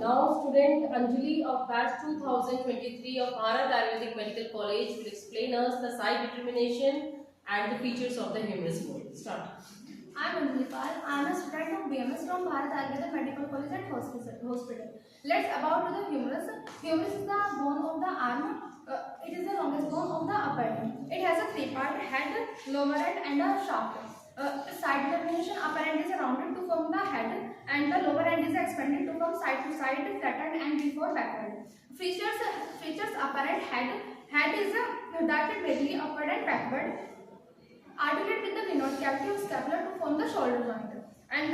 Now, student Anjali of batch 2023 of Bharat Ayurvedic Medical College will explain us the site determination and the features of the humerus bone. Start. I am Anjali Pal. I am a student of BMS from Bharat Ayurvedic Medical College and Hospital. Let's about the humerus. Humerus is the bone of the arm. It is the longest bone of the upper end. It has a three-part head, lower end, and a shaft. Side determination: upper end is rounded to form the head, and the lower end is expanded to form side to side, flattened, and before backward. Features: upper end head. Head is darted vaguely upward and backward. Articulate with the glenoid cavity of scapula to form the shoulder joint, and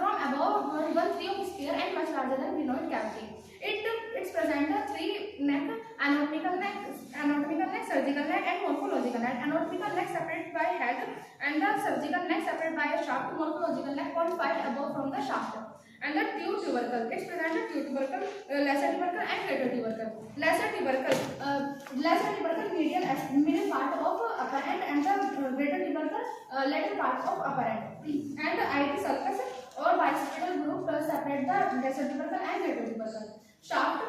from above 1/3 of spear and much larger than glenoid cavity. It's present a three neck: anatomical neck, surgical neck, and morphological neck. Anatomical neck separated by head, and the surgical neck separated by a shaft. Morphological neck 0.5 above from the shaft. And the tubercle. It's present a tubercle, lesser tubercle, and greater tubercle. Lesser tubercle middle part of upper end, and the greater tubercle lateral part of upper end. And the IT sulcus or bicipital group separate the lesser tubercle and greater tubercle. Shaft.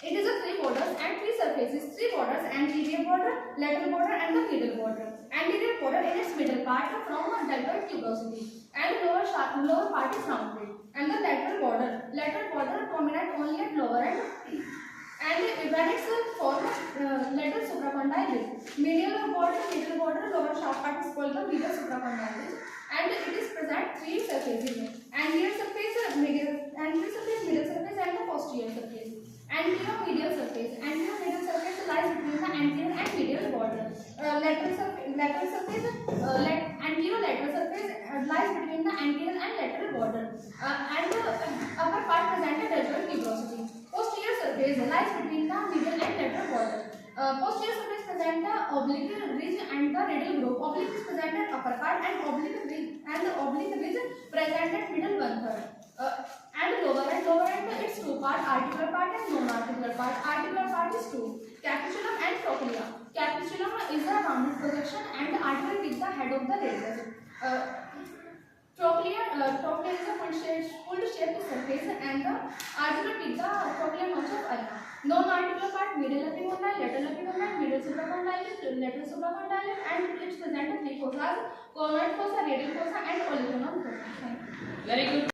It is a three borders and three surfaces. Three borders: anterior border, lateral border, and the middle border. Anterior border in its middle part from deltoid tuberosity, and lower part is rounded. And the lateral border prominent only at lower end. And when it's formed lateral supracondyle ridge. Middle border, lower shaft part is called the medial supracondyle ridge. And it is present three surfaces: anterior surface, middle surface, and the posterior surface. Anterior-medial surface lies between the anterior and medial border. Anterior-lateral surface lies between the anterior and lateral border. And the upper part presents deltoid tuberosity. Posterior surface lies between the medial and lateral border. Posterior surface presents the oblique ridge and the radial group. Oblique is present at upper part, and the oblique ridge present at middle 1/3. And lower end, it's two part: articular part and non-articular part. Articular part is two: capitulum and trochlea. Capitulum is a rounded projection, and article is the head of the radius. Trochlea is a full-shaped surface, and the article is the trochlear notch of ulna. Non-articular part: medial epicondyle, lateral epicondyle, medial supracondyle, lateral supracondyle, and it's present three fossas: conoid fossa, radial fossa, and olecranon fossa. Very good.